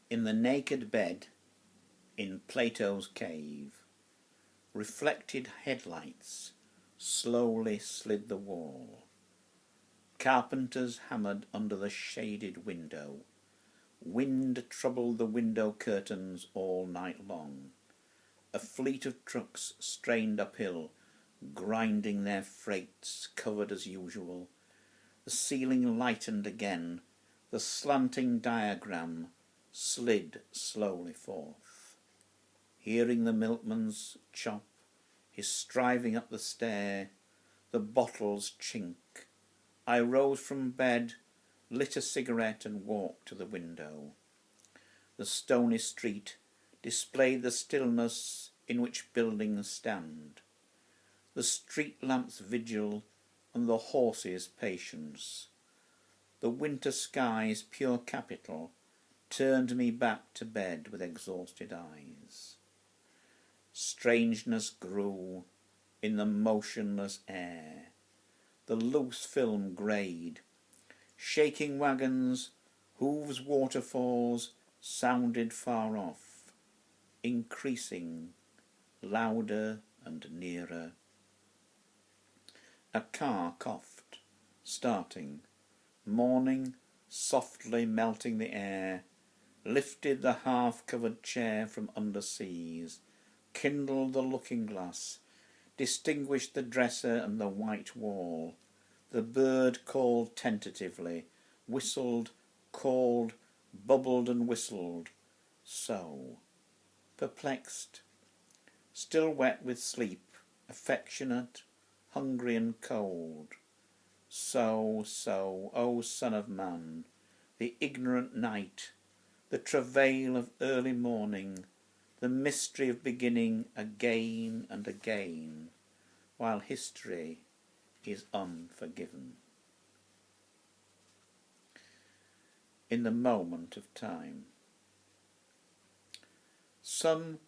In the naked bed in Plato's cave, reflected headlights slowly slid the wall. Carpenters hammered under the shaded window. Wind troubled the window curtains all night long. A fleet of trucks strained uphill, grinding their freights, covered as usual. The ceiling lightened again. The slanting diagram slid slowly forth. Hearing the milkman's chop, his striving up the stair, the bottles chink, I rose from bed, lit a cigarette and walked to the window. The stony street displayed the stillness in which buildings stand, the street lamp's vigil and the horse's patience. The winter sky's pure capital turned me back to bed with exhausted eyes. Strangeness grew in the motionless air. The loose film greyed. Shaking wagons, hooves waterfalls sounded far off, increasing, louder and nearer. A car coughed, starting. Morning, softly melting the air, lifted the half-covered chair from under seas, kindled the looking-glass, distinguished the dresser and the white wall. The bird called tentatively, whistled, called, bubbled and whistled. So, perplexed, still wet with sleep, affectionate, hungry and cold. So, O son of man, the ignorant night, the travail of early morning, the mystery of beginning again and again, while history is unforgiven. In the moment of time. Some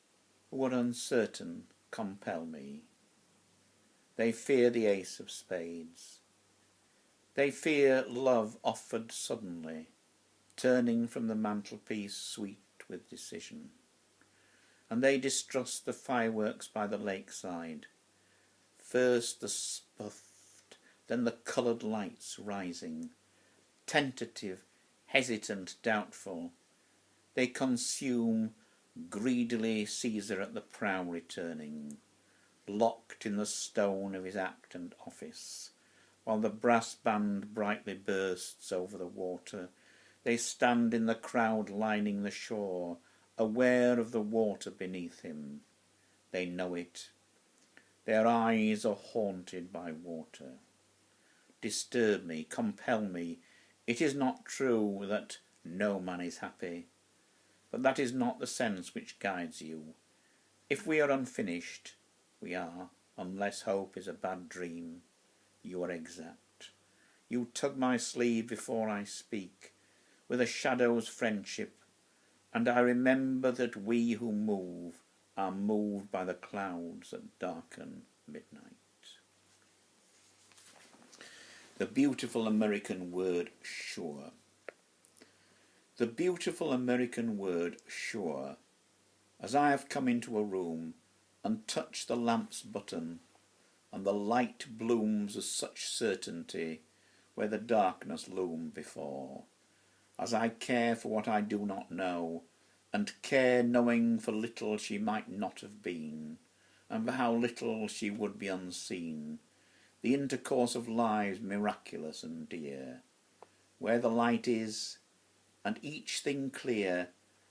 who are uncertain compel me. They fear the ace of spades. They fear love offered suddenly, turning from the mantelpiece sweet with decision. And they distrust the fireworks by the lakeside. First the spuffed, then the coloured lights rising, tentative, hesitant, doubtful. They consume greedily Caesar at the prow returning, locked in the stone of his act and office. While the brass band brightly bursts over the water, they stand in the crowd lining the shore, aware of the water beneath him. They know it. Their eyes are haunted by water. Disturb me, compel me. It is not true that no man is happy, but that is not the sense which guides you. If we are unfinished, we are, unless hope is a bad dream. You are exact. You tug my sleeve before I speak, with a shadow's friendship, and I remember that we who move are moved by the clouds that darken midnight. The beautiful American word sure. The beautiful American word sure, as I have come into a room and touched the lamp's button, and the light blooms with such certainty where the darkness loomed before, as I care for what I do not know, and care knowing for little she might not have been, and for how little she would be unseen, the intercourse of lives miraculous and dear, where the light is, and each thing clear,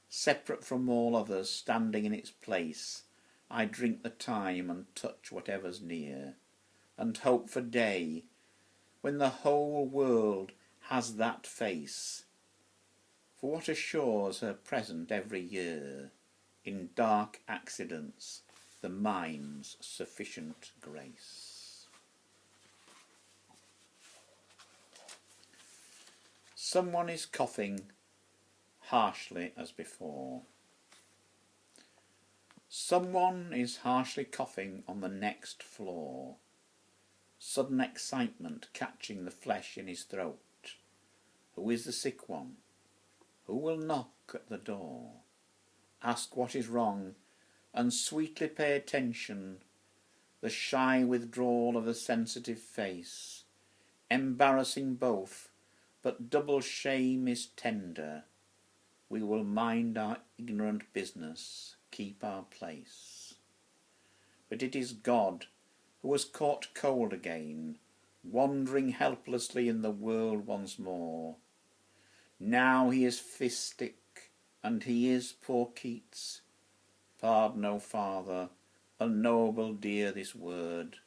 separate from all others, standing in its place, I drink the time and touch whatever's near, and hope for day, when the whole world has that face. For what assures her present every year, in dark accidents, the mind's sufficient grace. Someone is coughing harshly as before. Someone is harshly coughing on the next floor, sudden excitement catching the flesh in his throat. Who is the sick one? Who will knock at the door, ask what is wrong, and sweetly pay attention? The shy withdrawal of the sensitive face, embarrassing both, but double shame is tender. We will mind our ignorant business, keep our place. But it is God who has caught cold again, wandering helplessly in the world once more. Now he is fistic, and he is poor Keats. Pardon, O Father, unknowable dear this word.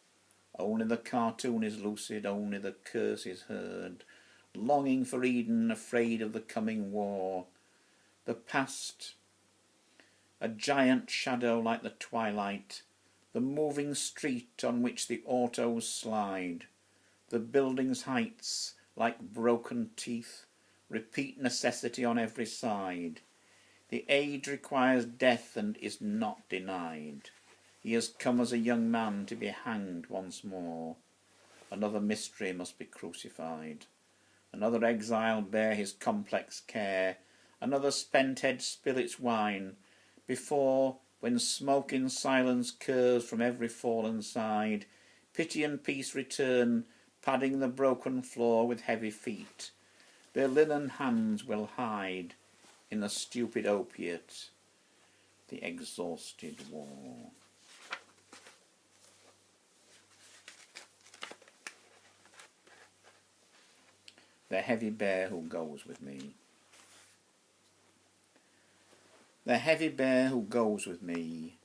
Only the cartoon is lucid, only the curse is heard. Longing for Eden, afraid of the coming war. The past, a giant shadow like the twilight, the moving street on which the autos slide, the building's heights like broken teeth, repeat necessity on every side. The age requires death and is not denied. He has come as a young man to be hanged once more. Another mystery must be crucified. Another exile bear his complex care. Another spent head spill its wine, before, when smoke in silence curves from every fallen side, pity and peace return, padding the broken floor with heavy feet. Their linen hands will hide in the stupid opiate, the exhausted war. The heavy bear who goes with me. The heavy bear who goes with me,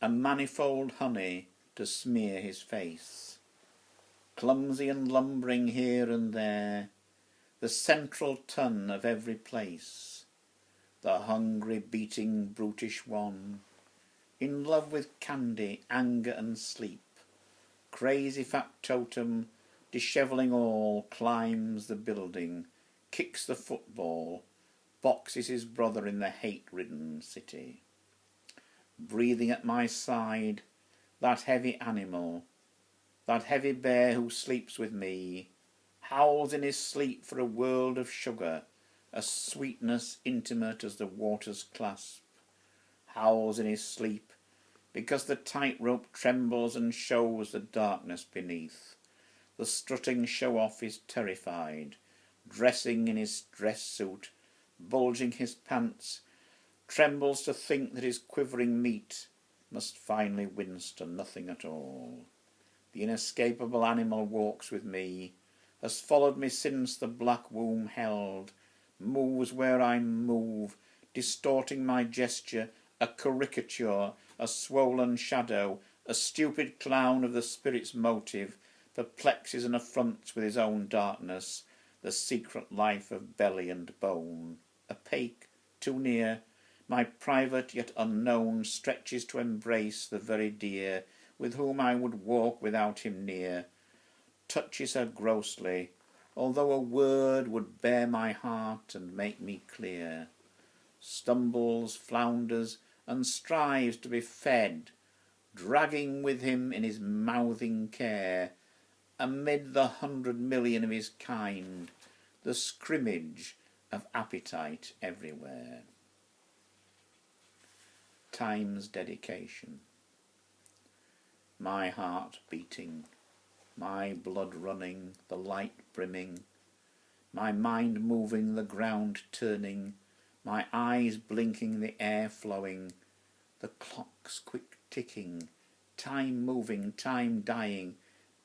a manifold honey to smear his face, clumsy and lumbering here and there, the central ton of every place, the hungry beating brutish one, in love with candy, anger and sleep, crazy factotum, dishevelling all, climbs the building, kicks the football, boxes his brother in the hate-ridden city. Breathing at my side, that heavy animal, that heavy bear who sleeps with me, howls in his sleep for a world of sugar, a sweetness intimate as the water's clasp, howls in his sleep because the tightrope trembles and shows the darkness beneath. The strutting show-off is terrified, dressing in his dress suit, bulging his pants, trembles to think that his quivering meat must finally wince to nothing at all. The inescapable animal walks with me, has followed me since the black womb held, moves where I move, distorting my gesture, a caricature, a swollen shadow, a stupid clown of the spirit's motive, perplexes and affronts with his own darkness the secret life of belly and bone. Opaque, too near, my private yet unknown stretches to embrace the very dear with whom I would walk without him near, touches her grossly, although a word would bare my heart and make me clear, stumbles, flounders, and strives to be fed, dragging with him in his mouthing care, amid the 100,000,000 of his kind, the scrimmage of appetite everywhere. Time's dedication. My heart beating, my blood running, the light brimming, my mind moving, the ground turning, my eyes blinking, the air flowing, the clock's quick ticking, time moving, time dying,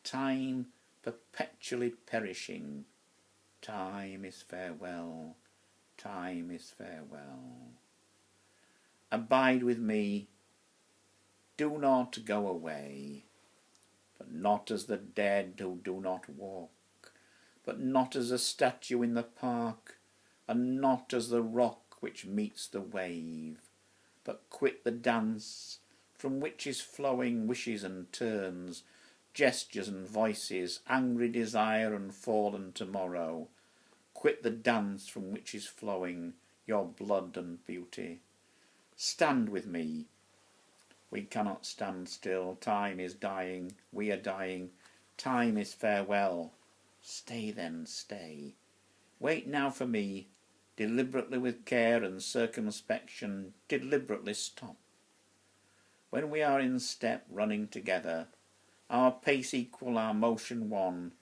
time perpetually perishing. Time is farewell, time is farewell. Abide with me, do not go away, but not as the dead who do not walk, but not as a statue in the park, and not as the rock which meets the wave, but quit the dance from which is flowing wishes and turns, gestures and voices, angry desire and fallen tomorrow. Quit the dance from which is flowing your blood and beauty. Stand with me. We cannot stand still. Time is dying. We are dying. Time is farewell. Stay then, stay. Wait now for me. deliberately with care and circumspection, deliberately stop. When we are in step, running together, our pace equal, our motion one,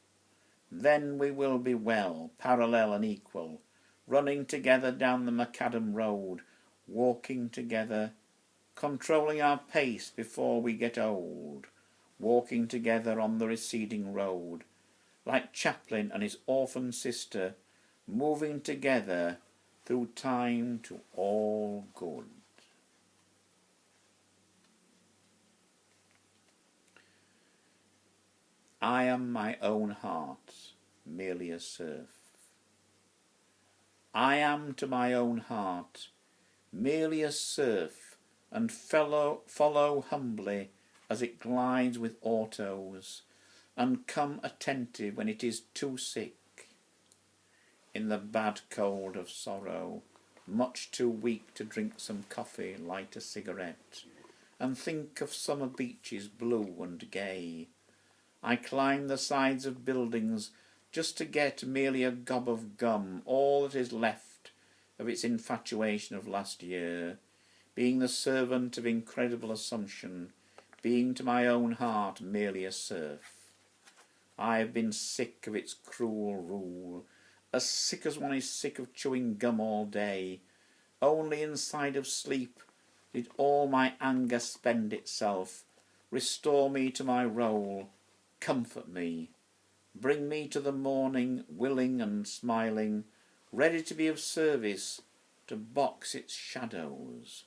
then we will be well, parallel and equal, running together down the macadam road, walking together, controlling our pace before we get old, walking together on the receding road, like Chaplin and his orphan sister, moving together through time to all good. I am my own heart, merely a serf. I am to my own heart merely a serf, and follow humbly as it glides with autos, and come attentive when it is too sick, in the bad cold of sorrow, much too weak to drink some coffee, light a cigarette, and think of summer beaches blue and gay. I climb the sides of buildings just to get merely a gob of gum, all that is left of its infatuation of last year, being the servant of incredible assumption, being to my own heart merely a serf. I have been sick of its cruel rule, as sick as one is sick of chewing gum all day. Only inside of sleep did all my anger spend itself. Restore me to my role, comfort me, bring me to the morning, willing and smiling, ready to be of service, to box its shadows,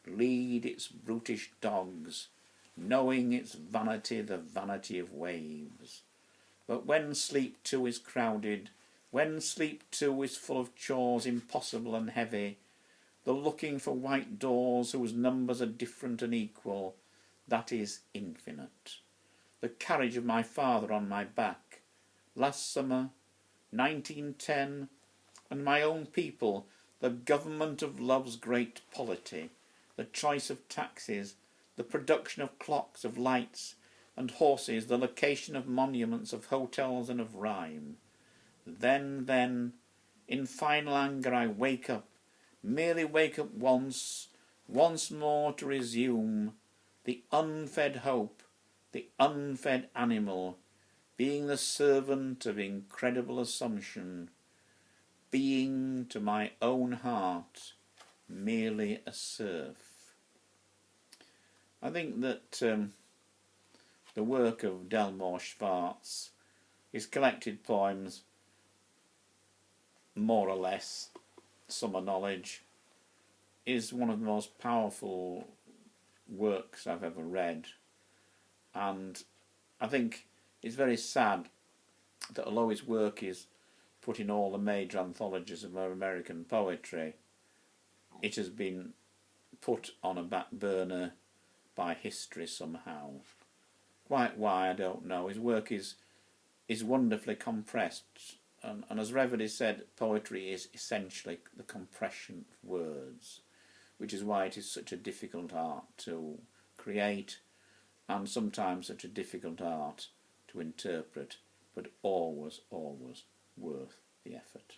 lead its brutish dogs, knowing its vanity the vanity of waves. But when sleep too is crowded, when sleep too is full of chores impossible and heavy, the looking for white doors whose numbers are different and equal, that is infinite. The carriage of my father on my back, last summer, 1910, and my own people, the government of love's great polity, the choice of taxes, the production of clocks, of lights and horses, the location of monuments, of hotels and of rhyme. Then, in final anger I wake up, merely wake up once more to resume the unfed hope, the unfed animal, being the servant of incredible assumption, being to my own heart merely a serf. I think that the work of Delmore Schwarz, his collected poems, more or less, Summer Knowledge, is one of the most powerful works I've ever read. And I think it's very sad that although his work is put in all the major anthologies of American poetry, it has been put on a back burner by history somehow. Quite why, I don't know. His work is wonderfully compressed, and as Reveille said, poetry is essentially the compression of words, which is why it is such a difficult art to create, and sometimes such a difficult art to interpret, but always worth the effort.